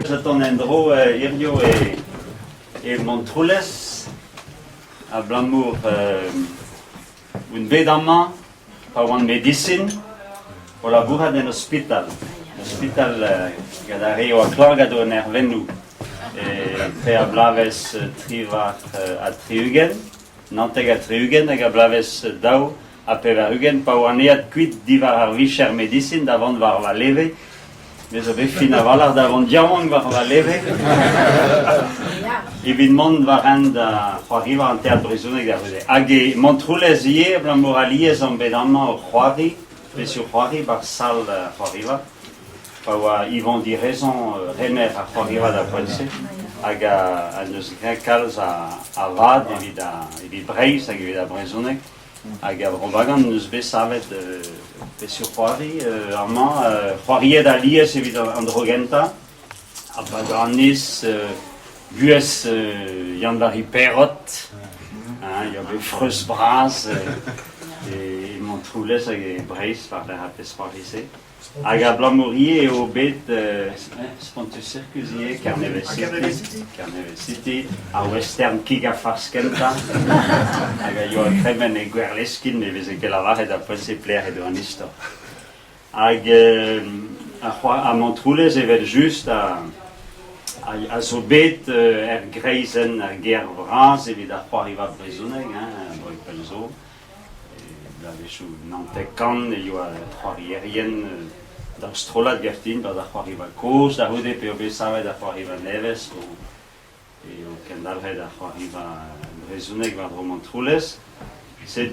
Zatonendro, Irio et Montroules, à Blamour, une vedama, pour une médecine, pour la bourra d'un hôpital. L'hôpital, Gadario a Clargado Nervenu, et a Blaves Trivar à Triugen, Nanteg à Triugen, et a Blaves Dau à Pevarugen, pour un éat cuit d'Ivar à Richer médecine, d'avant de voir la lever. Mais je vais finir par davant diamant va lever. Évidemment, va rendre arriver en théâtre brisonné garder. Agé Montroules hier, la moralier en bédamment au Huari, mais sur Huari par salle Huariva. Ils vont dire raison René à Huariva d'après. Aga à nos grecals à Vad et Breis, à brisonné. Aga Robagan nous besavet de sur Huari, Armand, Huari d'Alies évidemment Androgenta, à Padranis, US Yandari Perrot, il y avait Freusbras, et Montroules et Breis par la Rapesparisé. Aga Blamourier et au bête Spontus-Circusier, Carneval City, à Western Kigafarskenta, Aga Joa Kremen et Guerleskin, mais vous que la varre d'après ses plaires et de un histoire. À Montroules, il y juste à ce bête, Greisen, Guerre Vrans, et il y a trois rivales prisonniers, Boypelzo. Là, les Nantecan, il y a trois riériennes d'Austrola de Gertin, dans la Riva Cos, la Rude POB Save, la Riva Neves, et au Kendal, la Riva Brezunek, la Montroules. C'est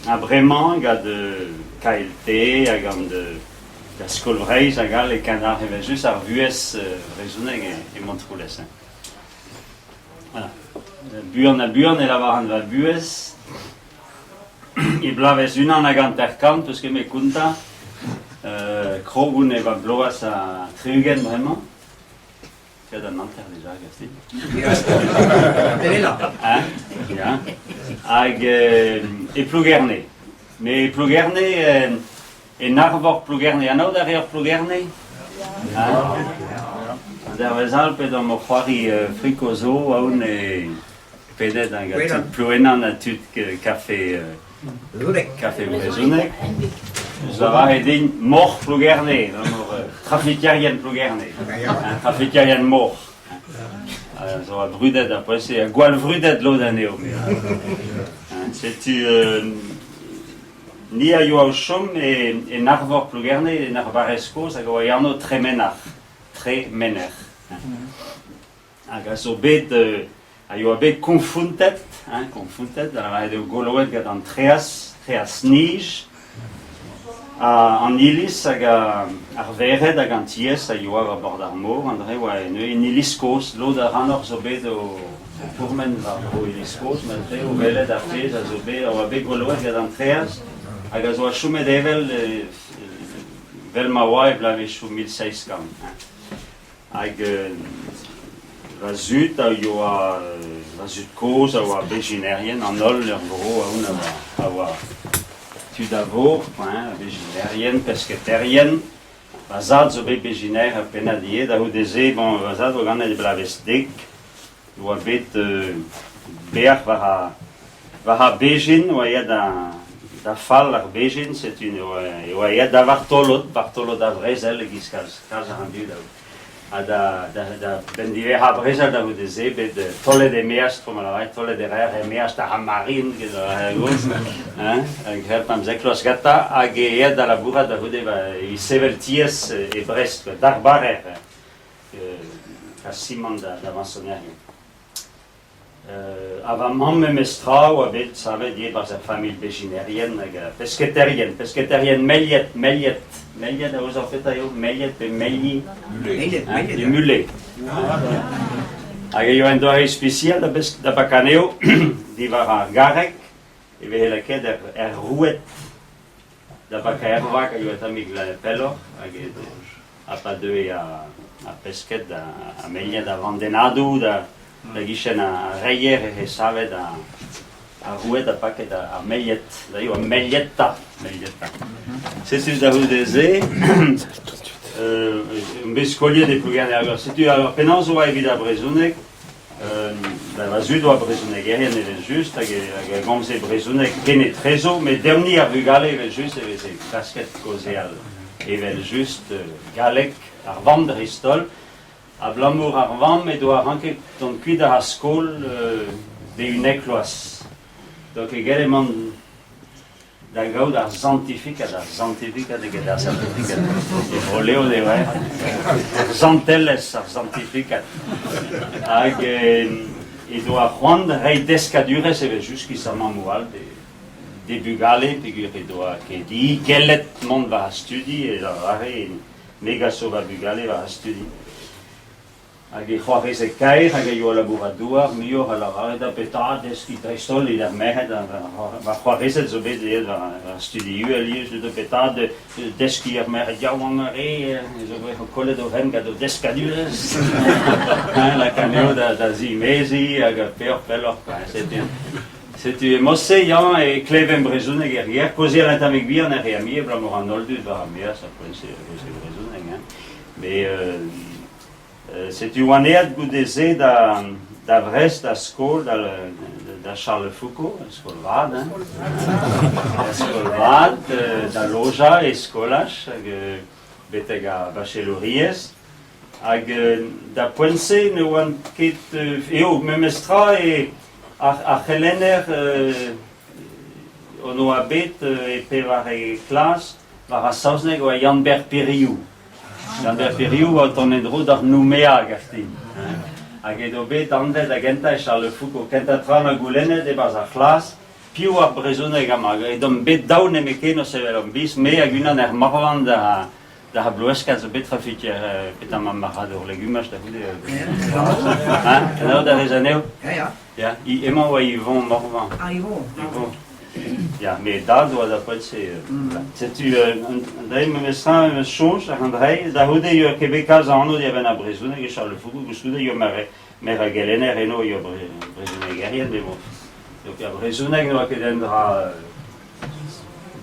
un vraiment gars de KLT, un gars de Skolvreis, un gars, les Kendal, juste à Vues, Brezunek et Montroules. Voilà. Buon et la Varan va Vues. I blaves una naganterkant, parce que me conta, Krogun et Babloas à Triugen vraiment. Tu as d'un Nanterre déjà, Gaston. Elle est là. Hein? Bien. Et Plougerne. Mais Plougerne et Narvor Plougerne. Il y en a derrière Plougerne? Dans les Alpes, dans mon foiri fricoso, on est pédé dans un plouénan à tout café. Café Brezunek. Nous avons aidé mort Plougerne, traficarien Plougerne, traficarien mort. Nous avons brûlé d'après, c'est un gual brûlé de l'eau d'année. C'est ni à Yoauchum et Narvor Plougerne, et Narvaresco, ça va y avoir très ménard. Très ménard. Agasobé de. Ayoabe confundet, dans la vallée de Goloet, dans Treas Nij, en Ilis, à Arvered, à Ganties, à Yoa, à Bordarmo, André, en Iliskos, l'eau de Ranor Zobé de Pourmen, au Iliskos, mais au Veled, à Fez, à Zobé, à Wabe Goloet, dans Treas, à Gazoa Chume Devel, Velmawa, et Blavechou 1600. La zut, il y a la zut cause, il y a béginérienne, en ol, en gros, il y a tu d'abord, béginérienne, pesquetérienne, la zad, il y a béginaire, pénadier, il y a des zé, bon, la zad, il y a des blavestik, il y a bête, béach, il y a bégin, il y a da fall, la bégin, c'est une, il y a da vartolot d'avrezel, qui se casse rendu là. Da bendive habreza da udeze be de tolle de meas comme la tolle de rare meas da hamarin que da gos grep am zeklos gata age da la bourra da ude i severties et brest d'arbarer à Simon da maçonnerie avant même mestra ou avec ça veut dire par sa famille béginérienne pesquetérienne Meliette vous en faites ailleurs Meliette et Melli des mulets il y a un doigt spécial de Bacaneo d'Ivara Garek et vers laquelle rouette de Bacaerva qui est ami de la Pello à pas deux et à pesquet à Meliette à Vandenado da guichen a Reyer et Saved a rouet a paquet a Meliette, d'ailleurs Melietta. C'est ce que vous disiez. un bescollier de pluguerne. Alors, c'est alors penans oa evit a brezhoneg, va zud oa brezhoneg erien evel just, hag gomze brezhoneg kenet trezo, mais dernier ar vugale evel just, evel se kasket kozeal evel just galek ar vamm dristol, a blamour ar vamm e doa ranket ton kuit ar skol de unek loas. Donc également da gaud ar zantifikat eget ar zantifikat. E voleo de ver. Zantelles ar zantifikat. Hag e doa c'hoant rei deskadurez evel just ki saman moual de bugale, pegur e doa ket di gellet mont va a studi, e are mega so va bugale va a studi. Hag e c'hoarez e kaer, hag e yo labouradour, mior ala are da petad eski dreistol e ar mehed, va c'hoarezet zo bet eet va studi aliez de petad deski ar mehed yaouan are, zo bet o kollet o ren gado deskadurez. La caneo da zimezi, hag a peor pelor, c'est mosse yan e kleven brezhoneg er kozi al entamik bi an ar reami e blamor an oldud va ar sa poen se brezhoneg. Mais c'est une année goudezé da Vrest, da skol, da Charles Foucault, skol vad, da skol vad, da loja e skolach, hag beteg a bacheloriez, hag da poense ne oan ket eo memestra e a c'helenner ono a bet e pevar e klas var a saozneg oa Jan Berperiou. Jan Berperiou oa ton endro d'ar Noumea gartin. Hag edo bet andet a genta e Charles Foucault kenta tram a goulennet e baz ar klas, piou ar brezhoneg amag. Edom bet daou ne meke no sevel an bis, me hag unan er marvan da ha bloeskat zo bet trafik pet am marad ur legumaj da goude. Eno da rezaneo? Ja, emañ oa Yvon Morvan. Ah, Yvon. Ja, mais da doa da poetze. Setu an dreiñ memestran eus chonj ar an dreiñ, da hode eo kebekaz an anno diaven a brezhoneg e Charles Foucault, gouskoude eo mer a gelenner eno eo brezhoneg erien, mais bon. Donc a brezhoneg noa ket endra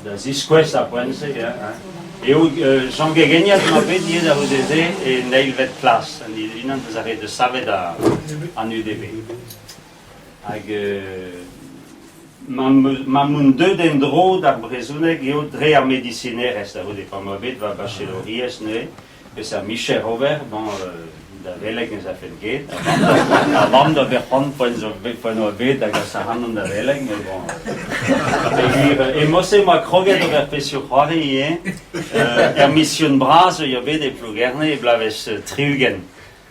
da ziskwez a poense, eo Jean Gegeniat ma bet diet a hodeze e neil vet klas, unan da zare de savet an UDB. Hag ma moun deud endro d'ar brezhoneg eo dre ar mediciner est da hode pa ma bet va bacheloriez ne, peus ar Michel Robert, bon, da veleg neus a fet get, a vamm da berc'hant poen oa bet hag a sahan da veleg, mais bon. E mosse ma kroget o ver pesio c'hoari, er mission braz eo bet e plougerne e blavez triugen.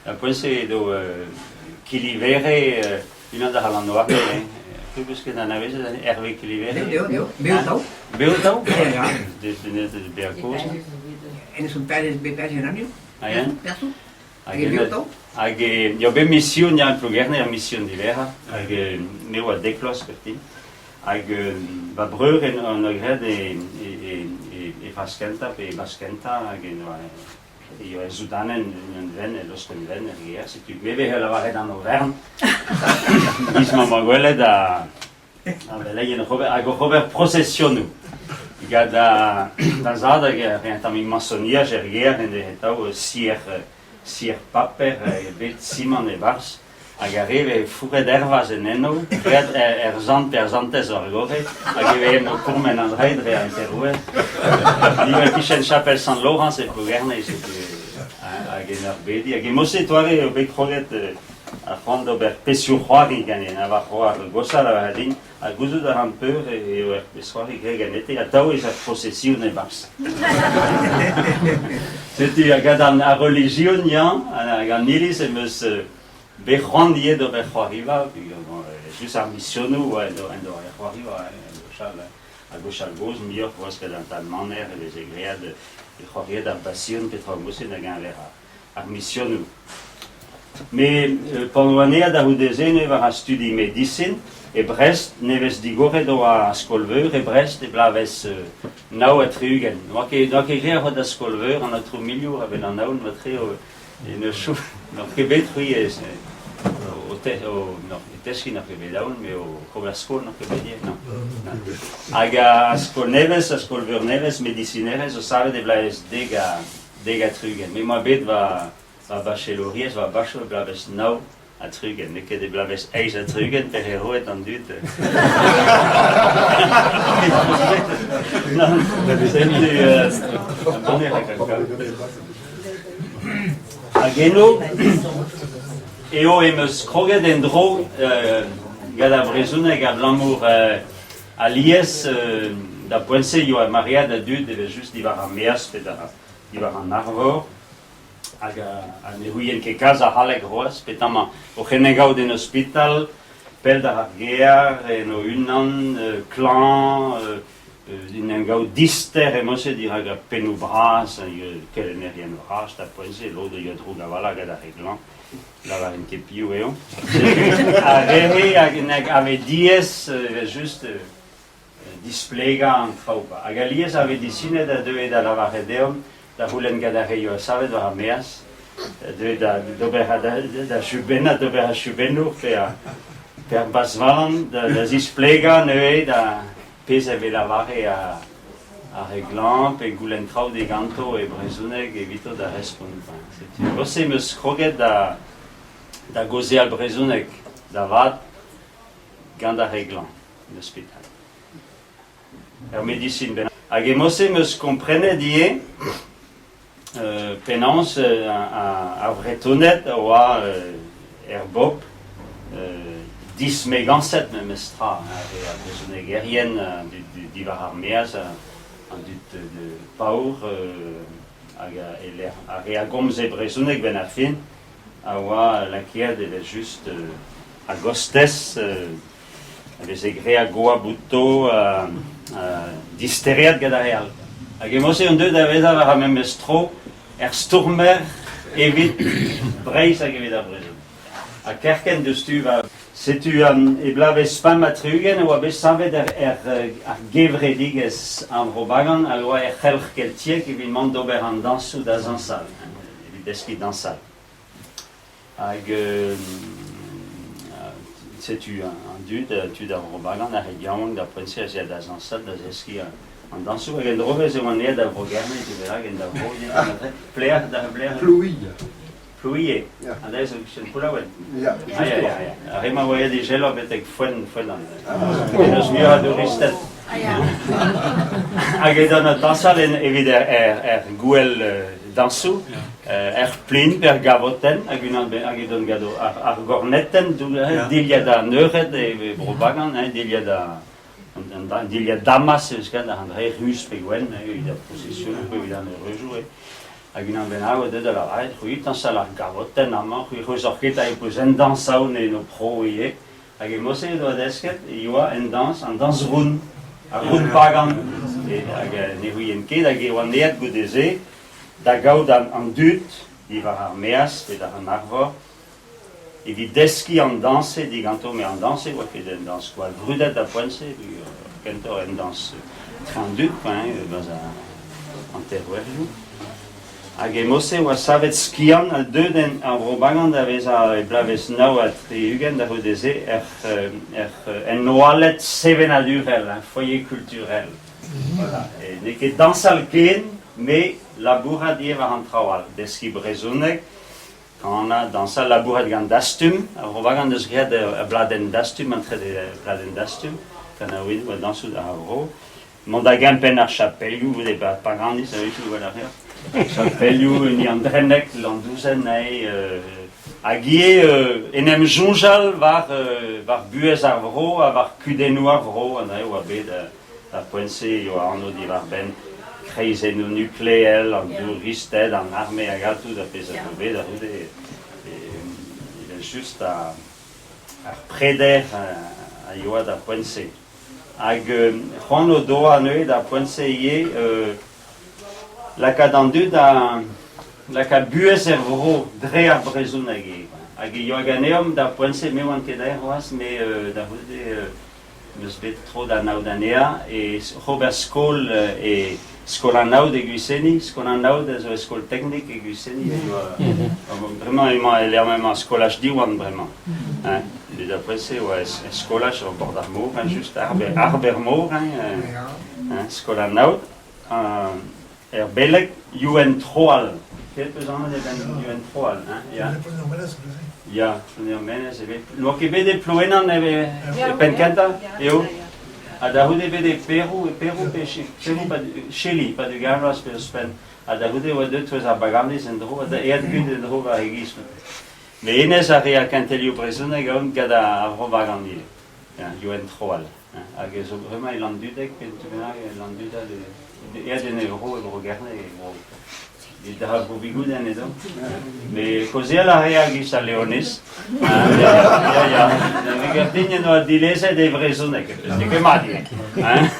A poense edo kilivere unan da halan oar, Kubusket an avezet Hervé Kilivere. Deo, Beeltau. Beeltau? Ja. Net de Berkoz. En is un père en anio. Ah ja? Perso. Hag Beeltau. hag jo bet mission ja plougerne ar mission divera. Hag meo a deklos kertin. Hag va breur an ogred e faskenta pe baskenta hag io e Sudanen un ven e losten ven e se tu beve hela va red an Auvergne. Isma magwele da velegen hover processionu. Ga da zada ge tam masonia gerger en de tau sier paper e bet simon e bars. Hag arrive fure d'ervas en eno, red zant per zantes ar gore, hag eve no kurmen an reidre an teroue. Diwe kichen chapelle Saint-Laurent e plougerne, hag en ar bedi. Hag mosse toare o bet kroget a c'hoant ober pesio c'hoari ganen, a va c'hoar gosar a hadin, a gouzout ar an peur e ober pescoari greganete, a tau ez ar processioun e bars. Setu hag a religion yan, hag an iliz e meus be c'hoandiet ober c'hoariva, just ar missionou oa endo ar c'hoariva, a gochal goz, mior vos ket an tal maner e vez egread e c'hoariet ar passion petra mousset hag an ver ar missionou. Mais pendant l'année da houdeze ne var a studi medicine e Brest nevez digoret oa skolveur e Brest e blavez nao a triugen. Noa ket gre a da skolveur an a tro miliour a vel an naoun va tre ne chou. Noa ket bet rui o teski na ket bet daoun, me o kover skol na ket bet diek, non. Hag a skol nevez, a skolveur nevez, medicinerez, o savet e blavez dega trugen. Mais moi bet va bachelories, va bachel blaves nou a trugen. Mais que de blaves eis a trugen, per hero et en dut. Non, c'est du bonnet la caca. Ageno, eo emes kroget en dro, gada brezune, gada l'amour a lies, da poense io a Maria da dut, deve just divar a meas, divar an arvor, hag a nehuien ke casa halek roas, petama o genegau den hospital, pel da ar gear, no unan, clan, in un gau dister emose dira ga penu bras, quel nerien bras, da poense, l'autre yo druga vala gada reglan, la var en kepiu eo. A rehe ave dies, just displega an traupa. A galies ave disine da deu da la varedeum, da hulen gada reio savet var meas, deu da dobera da jubena, dobera jubenu, per basvalan, da displega neue da pese ve la vare a reglan, pe gulen trau de ganto e brezuneg evito da respond. Você me skroget da goze al brezuneg, da vad ganda reglan, l'hospital. Medicine ben. Hag emose meus komprene die penans a vretonet oa bob dis meganset me mestra a brezuneg erien divar ar meaz an dut de paour a gomze brezuneg ben a fin a oa lakiad eve just a gostes vez egre a goa buto disteriat gada real. Hag emose an deud a vez a var a mestro sturmer evit breiz hag evit a brezun. A kerken deus tu va setu e blaves pam a trugen oa bez savet ar gevredigez an robagan a loa c'helch keltiek evit mand d'ober an dansou da zansal. Evit deski dansal. Hag setu an dud tu da robagan a regiaon da prense a zia da zansal da zeski an dansou hag en drovez eo an ea da vrogerne tu vera gen da vrogerne plea da blea Pluie. And daar is ook zijn pulauwen. Ja. Ja. Rema voya di gelo betek fuen an. En os mio adoristet. Hag edon dansal en evit guel dansou. Plin per gavoten, hag edon gado ar gornetten, dilia da neuret e brobagan, dilia da damas, an re rus pe gwen, da posisyon, evit an rejoué. Hag unan ben hau edo da la rait, c'hwi tansal ar gavoten amañ, c'hwi c'hozorket a epoz en dansaoun e no pro ie. Hag emose edo adesket, ioa en dans roun, ar roun pagan. Hag ne c'hwi ket, hag eo an ead godeze, da gaout an dut, divar ar meas, pe da an arvor, evit deski an danse, diganto me an danse, oa ket en dans gwal vrudet da poense, kentor en dans tran dut, baz an terwerjou. Hag emose oa savet skian al deud an vrobagan da vez a blaves nao a triugen da rodeze en noalet sevenadurel, un foyer culturel. Voilà. Ne ket dansal ken, me labourat die var an trawal. Deski brezuneg, kan a dansal labourat gant dastum, a vrobagan deus gret a bladen dastum, an tre de bladen dastum, kan a oin oa dansou da avro. Mont a gempen ar chapeliou, vede pa grandis a vechou oa la reer. Chapeliou, ni an drenek, l'an douzen hag en em jonjal var buez ar vro, a var kudenou ar vro, an oa bet a poense eo arno di var ben kreizen o nukleel, an dou risted, an arme a galtou da pez a bet, a roude il est just ar preder a eo da poense. Hag c'hoant o doa an da poense ie laka d'an dud laka buez er vro dre ar brezuneg hag eo ganeom da poense me oan ket aer oaz, me da roude meus bet tro da naout anea e c'hober skol e skol an naout e gwisseni, skol an naout zo e skol teknik e gwisseni vraiment emañ e ler mem an skolaj diwan vraiment. Da poense oa e skolaj o bord ar mor, just arber mor, skol an naout. belek UN troal. Quelques années de UN troal, hein? Ja. Ja, meneer Menes, nog je bij de ploenen penkenta, eu. Ada hude bij de Peru Chili, pas de garras per spen. Ada hude wat de twee abagandis en de de erdkunde de hova hegisme. Mais Enes a rea cantelio presune gaun cada avrovagandi. Ja, UN troal. Age so vraiment il landudek pentuna landuda de erdene euro gerne il da bobigu da nedo. Mais così la reagis a Leonis. Ja. Regardinje no dilese de vresune que madi. Hein?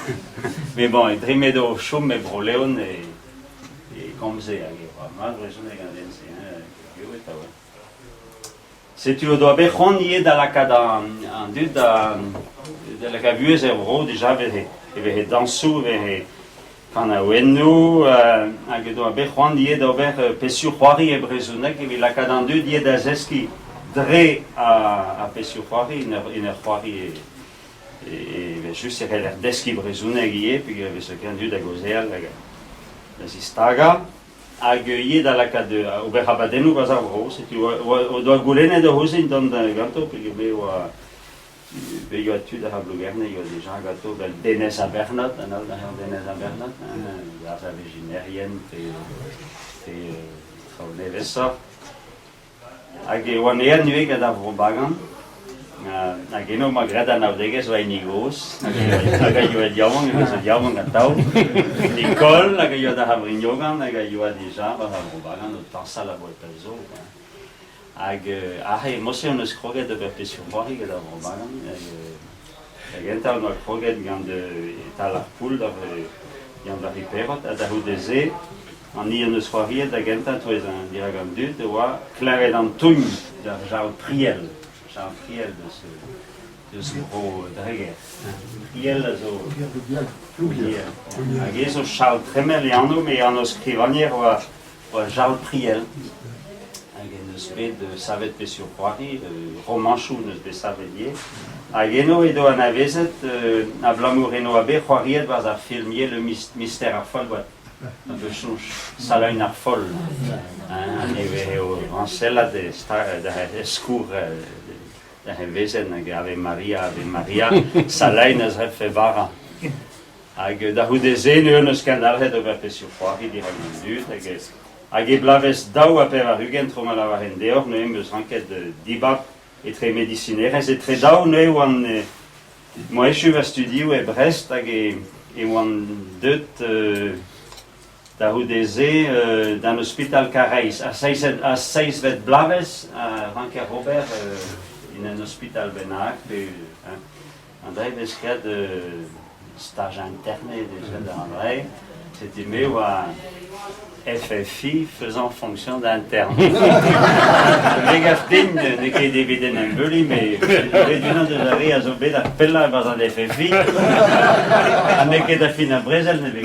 Mais bon, il trimedo chum e broleon et comme c'est age. Ma vresune gandense, hein. Se tu dois bechon ie da la cada en dud da de la cavues euro déjà ve dansu ve kana wennu age doa bechon ie da ober pesu khoari e brezunek ve la cada en dud ie da zeski dre a pesu khoari in khoari e ve juste er deski brezunek ie puis ve se kan dud da gozel la sistaga ageuillé dans la cas de Oberhabadenu Bazarro, c'est tu o doit goulene de hosin dans le gâteau puis il y a tu de Hablugerne il y a déjà gâteau bel Denes à Bernat anal da Denes à Bernat la végétarienne et traunevessa age one nuit que da Robagan ageno magrada naudeges vai nigos aga yo diamon que se diamon gatau Nicole aga yo da Habrignogan aga yo déjà va Robagan no tansa la volta zo ag emotion es kroget de perpétuation varie que da Robagan agenta no kroget gand de talarpoul da gand da riperot da hudeze en hier ne soirée d'agenta tu es un diragam de wa claret d'Antoine de Jean Priel Jean Priel de ce gros draguer. Priel zo age so Charles Tremeliano mais en scrivanier wa Jean Priel age ne svet de savet pe sur Paris romanchou ne pe savelier age no edo anavezet a blamoureno abe Juariet va a filmier le mystère à folle de chouch salain à folle un niveau en celle de star de escour da Wesen Ave Maria Salain as fevara ag da hudeze no skandal het over pesio foari di ramendut ag blaves dau a per rugen troma la varendeor no emes enquête de débat et très médicinaire c'est très dau no wan moi je vais studier à Brest ag et wan dut da hudeze dans l'hôpital Carreis a 6 vet blaves a Ranker Robert in un hôpital Benac, André Besquet de stage interne déjà d'André, c'était mieux à FFI faisant fonction d'interne. Les gaftin ne qu'est d'éviter un peu, mais les gens de la vie à Zobé d'appel là, dans un FFI, avec des filles à Brésil, ne veut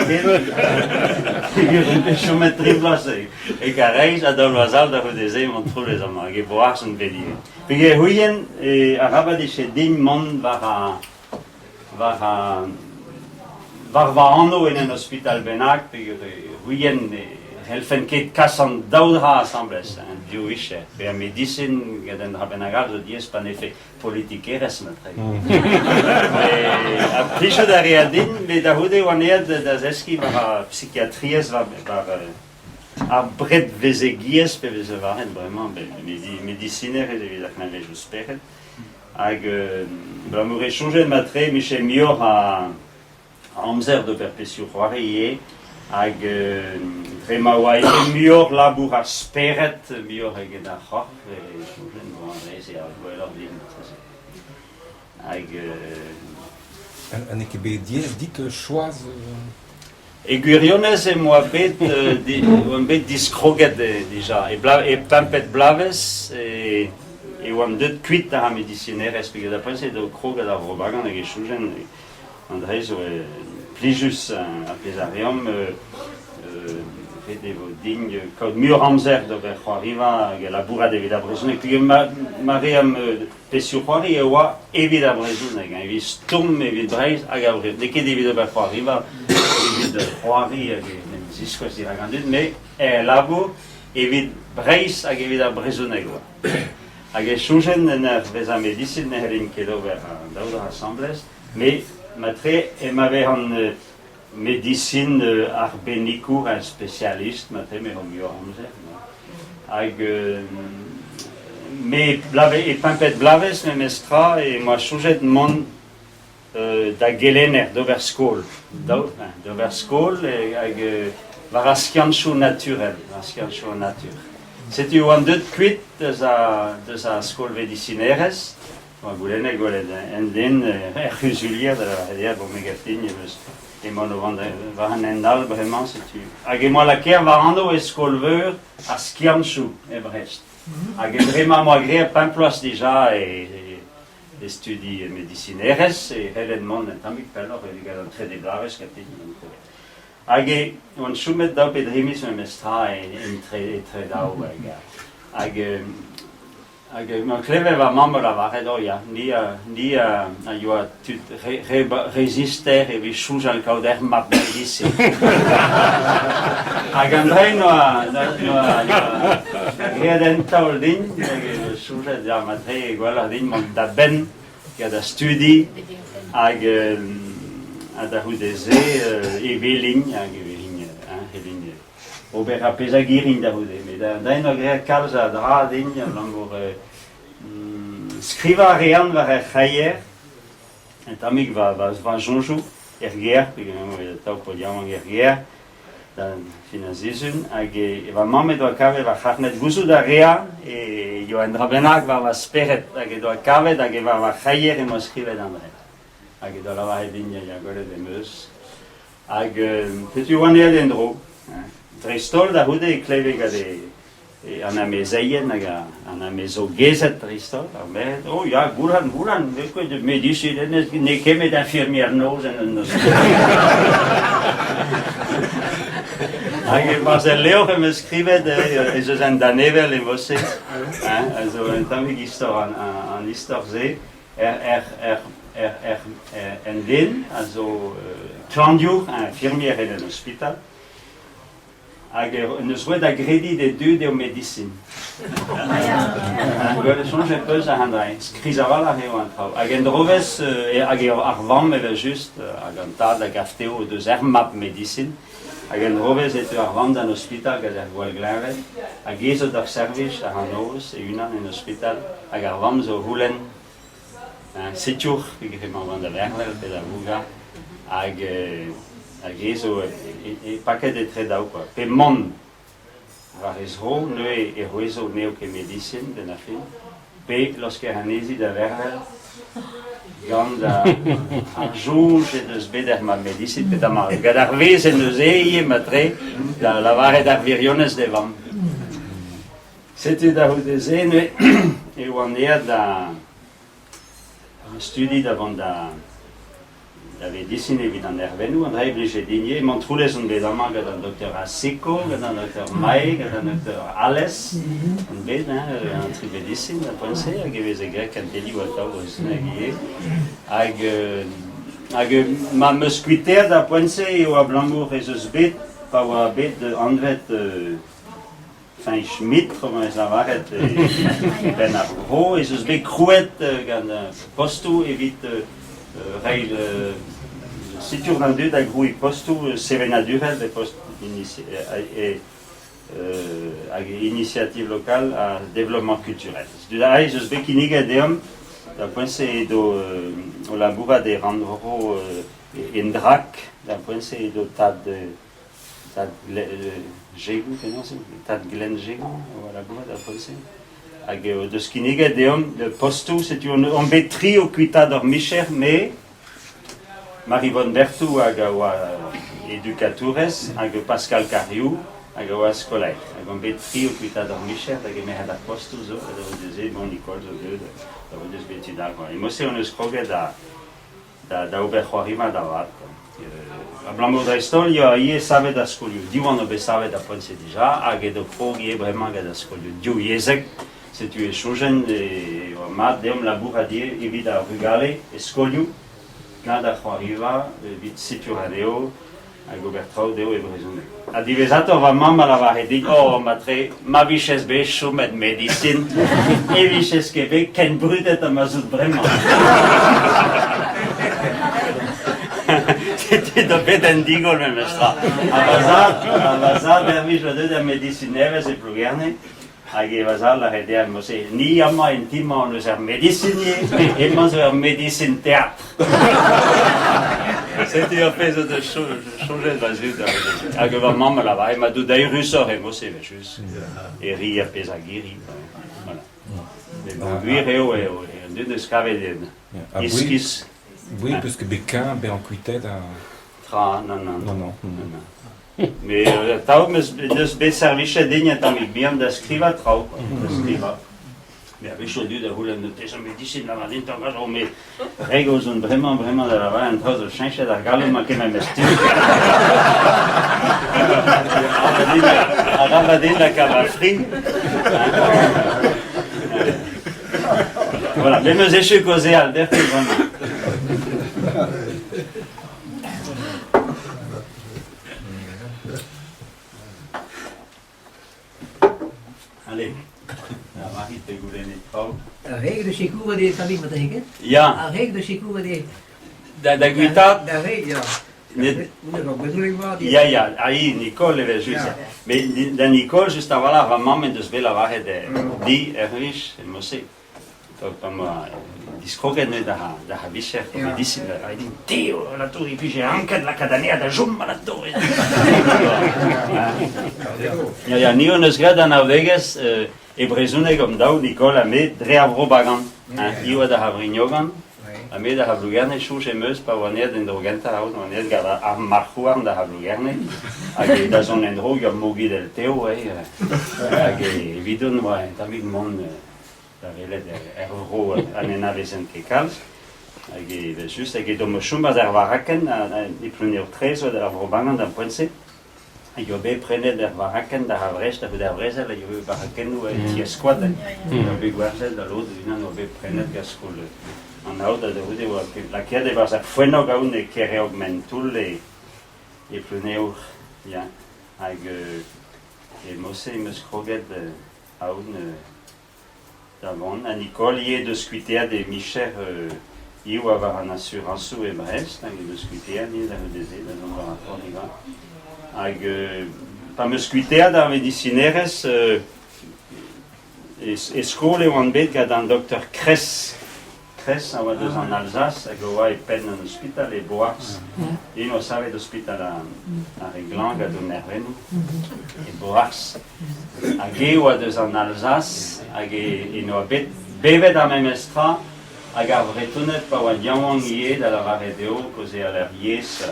je suis maîtrise placé. Et Carreis, à Dolvazal, de Rodezé, on trouve les hommes, qui boivent son bélier. Puis, Huyen, à Rabadishe, Din, Mon, Varvano, in un hôpital Benac, puis Huyen, helfen ket kassan daudra assemblées, Jewish, et la médecine, den Rabenagal, je dis, pas effet politique, reste mais à plus de réadin, mais d'ahoude, on est de Zeski, par psychiatrie, par a bret vezegies, pe vezevaren, vraiment, médecinaire, et évidemment, j'espère. Ag, blamour échanger de matre, Michel Mior à Amzer de perpétuation roarier, ag Tremawaï, Mior labour à Speret, Mior et Gedachor, et échanger de Vandré, c'est à Gouelor ag. En ik heb die que choise. Eguriones et moi un bet discroget déjà et pampet blaves et un deux cuit à médicinaire expliqué d'après c'est de croget à Robagan et Geshugen André so plijus à Pesarium fait des dignes comme mur Amzer de Verkhoriva la bourra de vida Brezun et puis Mariam Pessurkhori et wa evida Brezun et vis tom et vid Brez à Gabriel dès que de Verkhoriva de Roari ziscos diragandut, mais labo evit breis hag evit ar brezonego. Hag choujen vez a medicine ne herin kedo ver daoud ar assemblez, mais matre m'avait en médecine arbenicour un spécialiste, matre me homio amzer. Hag mais blave et pimpet blaves me mestra et moi choujet mon da gelener d'over skol d'over skol hag var a skianchou naturel, var skianchou nature. Setu an deut kuit deus a skol medicineres, ma gouleneg gwelet en den rusulier da la hedier bo megatin et mon var an endal vraiment setu. Hag moi la ker var ando e skol a skianchou e Brest. Hag vraiment moi gre Pamploas déjà et studi medicineres et helen mon tamik pelor e gad an tre de blaves kapit. Hag on choumet da pedrimis me mestra en tre dao hag ma kleve va mamma la var edo ya ni yo a tut resister e vi chouj al kauder map medicine. Hag andrei no greden taol din chouj a matre gwala din mon da ben gad a studi hag da houdeze eveling hag eveling helin ober a pezagirin da houde mais da no gre kalz a dra din langour skriva rean var er chayer et amig va jonjou ger tau podiam ger dan finazizun hag va mamet do kave va charnet guzou da rea e yo en drabenak va speret hag do kave hag va chayer e mo skrivet andre hag do la va edin ya gore de meus hag petu wanel endro Tristol da houde e kleve gade an a mezeien hag an a mezo gezet Tristol mais oh ya goulan de medicine ne kemet infirmier noz en nos hag Marcel Leo me skrivet e zo an da nevel e vosse also en tamig histor an histor ze en den also klandiour infirmier en an hospital hag neus roet a gredi de deuet eo medicine. Gwell sonj e peus a handrai, skriz aval a reo an trao. Hag en drovez, hag ar vamm evel just, hag an tad a gafteo deus map medicine, hag en drovez etu ar vamm d'an hospital gaz ar gwell glenvet, hag ezo d'ar service ar an oz, e unan en hospital, hag ar vamm zo houlen, setiour, pegreman vant da vervel, pe da vouga, hag ezo e paket e tre daou, quoi. Pe mon var ez ro, ne e roezo neo ke medicine, den a fin, pe loske an ezi da vervel, gant ar jouj e deus bet ma medicine, pe da mar gad ar vez en eus eie matre, da lavaret ar virionez de vam. Setu da hout ez ene, e oan ea da studi davant da medicine evit an ervenou, an reiblige digne, man troulez an bet amañ gant an doktor Aseko, gant an doktor Mai, gant an doktor Alès, an bet, an tri medicine, da poense, hag evez e grek an deli oa tau eus nagie, hag ma meus kuiter da poense eo a blangour ez eus bet, pa oa bet andret fin Schmidt, comme ez lavaret ben ar gro, ez eus bet krouet gant postou evit reil situr nan deuet a grou e postou sevenadurel de post hag initiative lokal a développement culturel. Da ez eus bet kiniget deom da poense edo o labourat de randro en drak, da poense edo tad jegou, tad glen jegou, o labourat da poense. Hag deus kiniget deom postou, setu on bet tri o kuitad ur micher, me Marivon Bertou hag oa educatourez, hag Pascal Cariou, hag oa skolait. Hag on bet tri o kuitad ur micher, hag emer da postou zo, hag o deze, bon Nicole zo deud, da o deus beti da. E mose on eus kroget da ober c'hoarima da vat. A blammour da istol, ya ie savet a skolioù. Diwan o bet savet a poense dija, hag edo krogi bremañ gad a skolioù. Diou yezek, setu e choujen de mat deom labour a die evit a rugale e skolioù, gant a c'hoariva, evit situr adeo, a gobertrao deo e brezhoneg. A divezato va mamma la va dit oh ma viches be chomet medicine e viches Québec ken brudet a mazout bremañ. C'était de bet en digol me mestra. A vazad ervich la deud a medicine nevez e plugerne. Hag e vazal la rede al mose ni amma en tima on eus ar medicinier e maz ur medicine théâtre. C'était un peu de changer de vazut. Hag va mamma la va e ma dou da russor e mose vechus. E ri a pez a giri. Voilà. Mais bon, guir eo e un dud eus kavet iskis. Oui, parce que Béquin, ben en cuitet à... Tra, non. Non. Mais tao meus bet servichet digna tamik bihan da skriva trao, da skriva. Mais avec chodu da houlen de tes medicine la vadin tanga jo me regos un vraiment da la va en trao de chanche da galo ma que me mestiu. A vadin da cavafri. Voilà, mais meus échec causé al der vraiment. Allez, la Marie te goulene trao. Reg de Chicour de Tabi Matahike? Ja, Reg de Chicour de. da guitat. Da Reg, ja. Ja, aí Nicole é justa. Mais da Nicole juste avant là vraiment mais de se la varre de di erich, não sei. Então como discoget ne da vischer come disse ai din tio la tu rifice anche la cadania da jumma la tu. Ja, ni on es grada na vegas e brezune comme dau Nicole a met dreavro bagan. Io da havrignogan. A me da hablugerne chouche meus pa waner den drogenta haut waner gada a marchuar da hablugerne ag da zon endro gam mogi del teo ag vidon wa tamig mon da vele erro anena vesen ke kals ag just ag do mochumba der varaken ni plunir tres da avrobangan da poinse ag be prene der varaken da havres da der vreza la yo varaken ou ti squad da big warzel da lod vina no be prene gaskol en auda de hude la chiede va sa fueno gaune che reaugmentul e pluneur ja ag e mose mes kroget aun davon a Nicole de scuiter de Michel io avoir un assurance ou e Brest ag de scuiter ni da hudeze da non va forniva ag pa me scuiter da medicineres e skole wan bet gad an Dr. Kress a oa deus an Alsace, hag oa e pen an ospital e Boars. Eno savet ospital a Reglan gad o Mervenou, e Boars. Hag oa deus an Alsace, hag eno a bevet a memestra, hag ar vretonet pa oa dianwang ie da la varedeo, koze a l'er ies,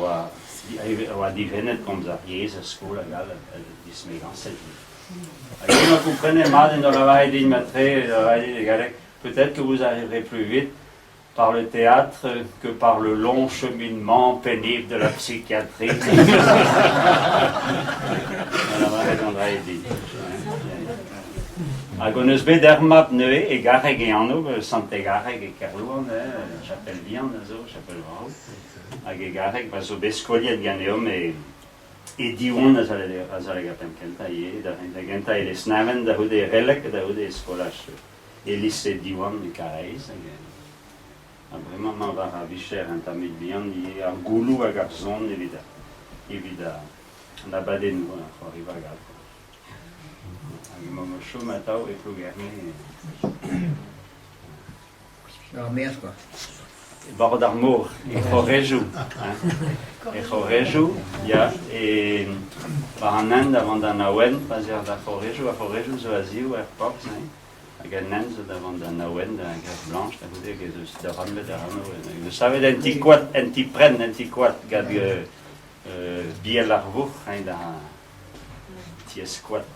oa divenet komz ar ies a skol hag al dismegan set. Hag eno a komprene maden da la varedin matre, la varedin e galek. Peut-être que vous arriverez plus vite par le théâtre que par le long cheminement pénible de la psychiatrie. Hag eus bet ermap neue e garreg e anno, sante garreg e kerlouan, chapel bihan a zo, chapel vrao. Hag e garreg va zo bet skoliet ganeom e diouan a zale gapen kenta ie, da genta e les naven da houde e relek da houde e skolach. Et lycée diwan de Carais, vraiment man va à Vicher un tamil bien lié à Goulou à Garzon évidemment on a badé nous on arrive à Gal avec mon chaud matao et plougarni Ja, meer quoi. bord d'armour et Chorejou ja et par un an avant d'un awen passer à Chorejou zoazio airport hag an nenzo davant da naouen da gref blanche, da goude ket eus da ranbet ar anno. Eus savet en ti koat gad biel ar vour, da ti esquat.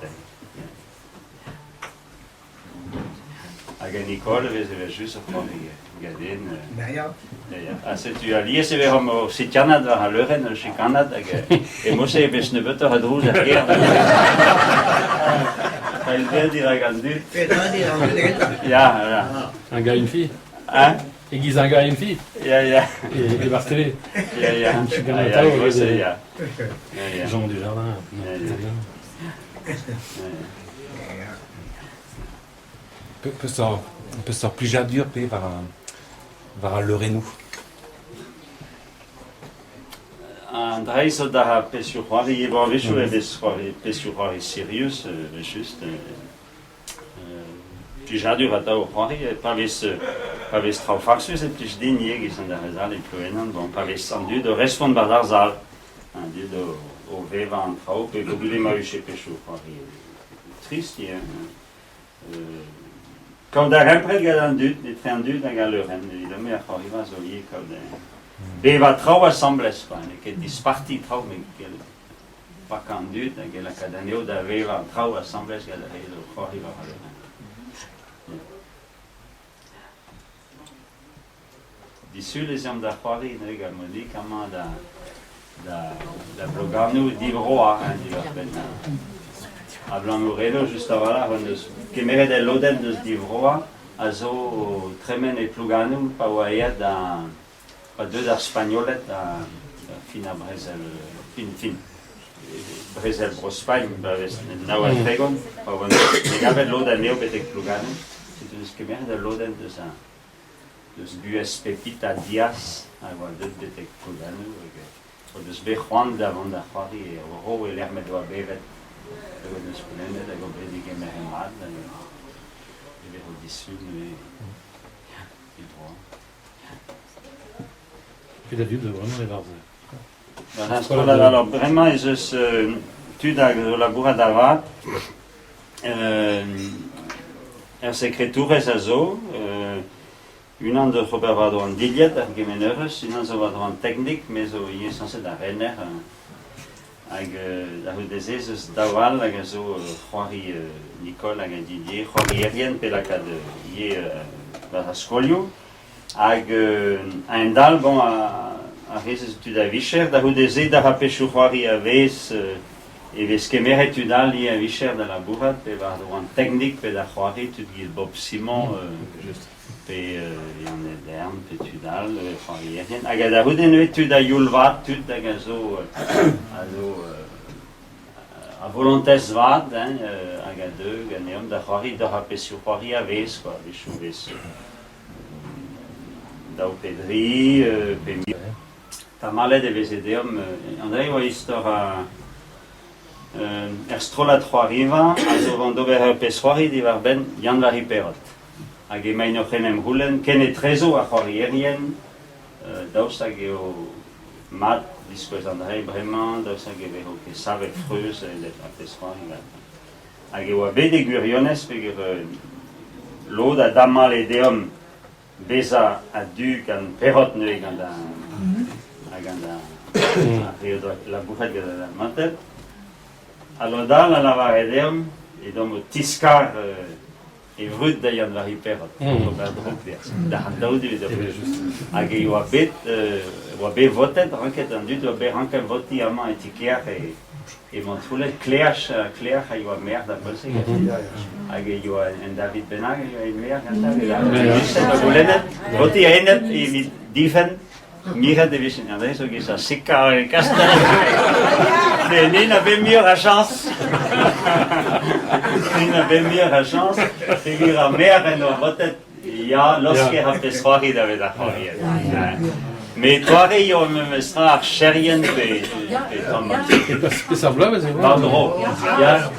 Hag an Nicole vez just ar c'hoant gaden. Ja. Ha setu a lies e verom o sitianat war a leuren, o chikanat, e mose e vez nebeut ar drouz ar ger. El ver dir hag an dut. Petra di an de. Ja. Un gars, une fille. Hein? E gizanga en fi, Ja. e Bartélé. Ja. Große, ja. Ja. Jean Dujardin. Peut se plus jadur pe var le renou. Andrei so da pesuari e var visu e pesuari serius just plus jadur ata o hori pavis trau farsus et plus digne qui sont da rezal et pluenan bon pavis sandu de respond badarzal un dieu de o veva en trau pe gobile ma chez pesuari triste quand da rempre gadandut et trendut da galoren évidemment a arriva zolier quand Beva trau assembles, che di sparti trau, ma che pas candu, che la cadaneo da veva trau assembles, che la redo arriva a D'ici les hommes d'affaires, nous également dit comment da bloganu di roa, di la Ablam Moreno, juste avant là, che mere dell'oden di roa, azo tremen e pluganu, pauaia da deux d'Espanyolet à Fina Brésil, Brésil Brospagne, Naua Tregon, il y avait l'eau d'un néopétec Plugano, c'est une schémaire de l'eau d'un de ça, de ce bues Pepita Dias, avoir deux pétec Plugano, de ce Juan d'avant d'Afari, et Oro et l'herme de Bevet, de ce Plugano, de Gobedi Gemeremad, de l'Érodissu, et droit. Et David, vraiment, les Varzer. Alors, vraiment, tu la bourra d'avat, secretures azo, une an de Robert Vadouan d'Iliet, Argemeneres, une an de Vadouan technique, mais il est censé d'arrener, avec la rue des Ezes d'Aval, avec Juari Nicole, avec Didier, Juari Erien, Pelaka de Yé Vascolio. Avec un dal bon à vezes tu da vischer da hudeze da rapeshuari a vez e vez que mere tu dal li a vischer da la burat pe va do un technique pe da khoari tu dis Bob Simon pe en edern pe tu dal khoari rien aga da huden tu da yulvat tu da gazo a volontés vad aga deux ganeum da khoari da rapeshuari a vez quoi vishu da Pedri, tamale de Vesedeum, Andrei o istora strola trois riva, also van dober pessoari di varben Jan Vari Perot. Age maino genem hulen, kene trezo a horierien, dausage o mat, discoes Andrei vraiment, dausage veho que save freus de la pessoari. Age o abede guriones, peger loda damale deum, Beza a du kan perot nu ganda la bouffette de la mantel. Alors dans la lavaredeum et donc tiscar et vrut de Jan Vari Perot. Da handau de age wa be votet ranket andu do be ranket voti ama etiquer et mon troulet clair hay wa merde après c'est age yo en David Benag yo en mer canta volenet voti enet et difen mira de vision André so que ça sica casta mais n'avait mieux la chance n'avait mieux la chance figure à mer et no votet ja lorsque a pessoari d'avait la folie mais toi yo me sera cherien E semblava, c'est quoi? Pardon, ja.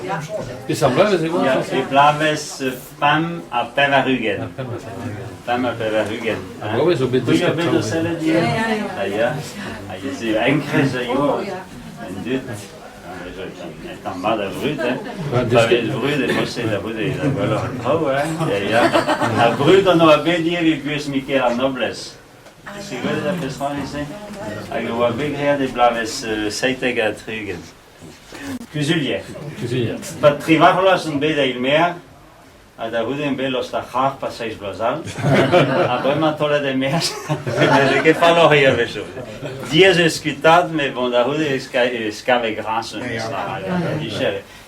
E semblava, c'est quoi? Ja, e blaves fam a Pevarugen. Fam a Pevarugen. Ah ouais, zo bet Kun je bedo selle die? Ja. Je ziet enkele jo. En dit. Het kan maar de brut, hè. Maar de brut, het was de brut, dat wel een trouw, hè. Ja. De brut dan nog een beetje wie plus Michael Nobles. Si vous avez fait ça ici, avec le wabé des blaves seiteg à trugen. Cusulier. Pas trivarlos un bé d'ilmer, a da rue un bé los da har passage blazal. Après ma tolle de mer, de que fallo rien avec ça. Dies escutat, mais bon da rue escave grâce.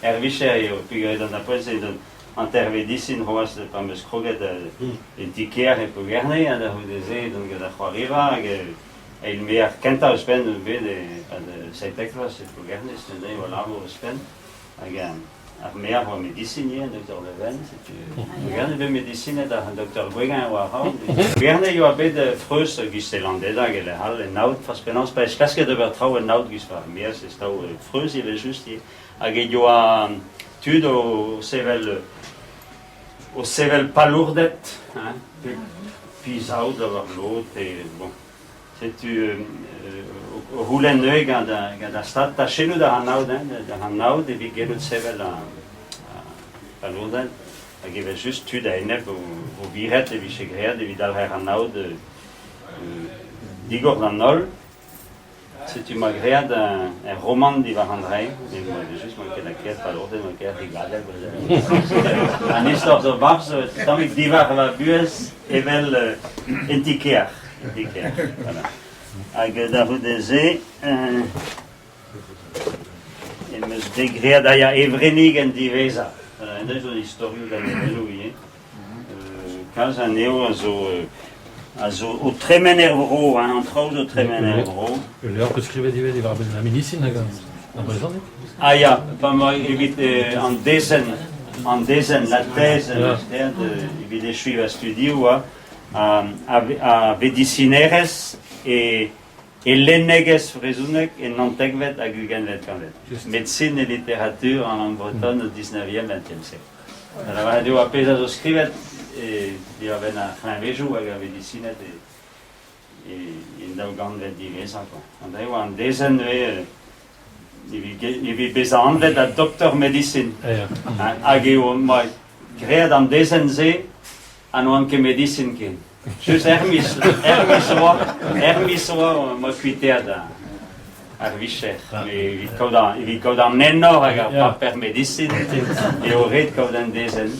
Ervicher yo, puis dans la poésie intervedicin hoas de pames kroget etiker e pogerne a da hudeze donc da khwariva il mer kenta spen be de seiteklas e pogerne stende voilà vo spen again ar mer ho medicine docteur Leven c'est pogerne be medicine da docteur Boegan wa ha pogerne yo be de freus gistelande da gele hal en naut verspenans bei skaske de vertrau en naut gis war mer c'est stau freus il est juste age yo a tudo o sevel palourdet, hein, pisau de l'autre, et bon, c'est tu o huleneu gada stat ta chez nous de hanaud, et vi gelut sevel a palourdet, a give juste tu da enep o viret e vi chegread e vi dal her hanaud digor dan nol. C'est tu m'agréades un roman d'Ivar André, mais moi j'ai juste manqué la quête, pas l'ordre, manqué la rigade. Un histoire de Bars, tant que d'Ivar va bues, et vel entiquer. Voilà. Avec Dahoudezé, et me dégréade à Evrenig en Divesa. Voilà, une des histoires de la Mélouille. Quand un néo, also o tremenervro, entre autres o tremenervro. Lehor beskrivet die waren bij de medicine gaan. Dan ben je dan niet? Ah ja, van mij evit an dezen la thèse, evit de suiva studio a medicineres e lenneges fresunek e nantegvet a gugenvet kanvet. Médecine et littérature en bretonne au 19e, 20e siècle. Alors, on a pesa zo skrivet, vi har venat hranveju aga medicinet e indau ganvet divesa. Og det var en dezen vi besa anvet a doktor medicin. Age o mai gread an dezen ze an anke medicin ken. Just ermis oa ma kuitead ar vicher. Vi kaud an nenor aga pa per medicin e o red kaud an dezen.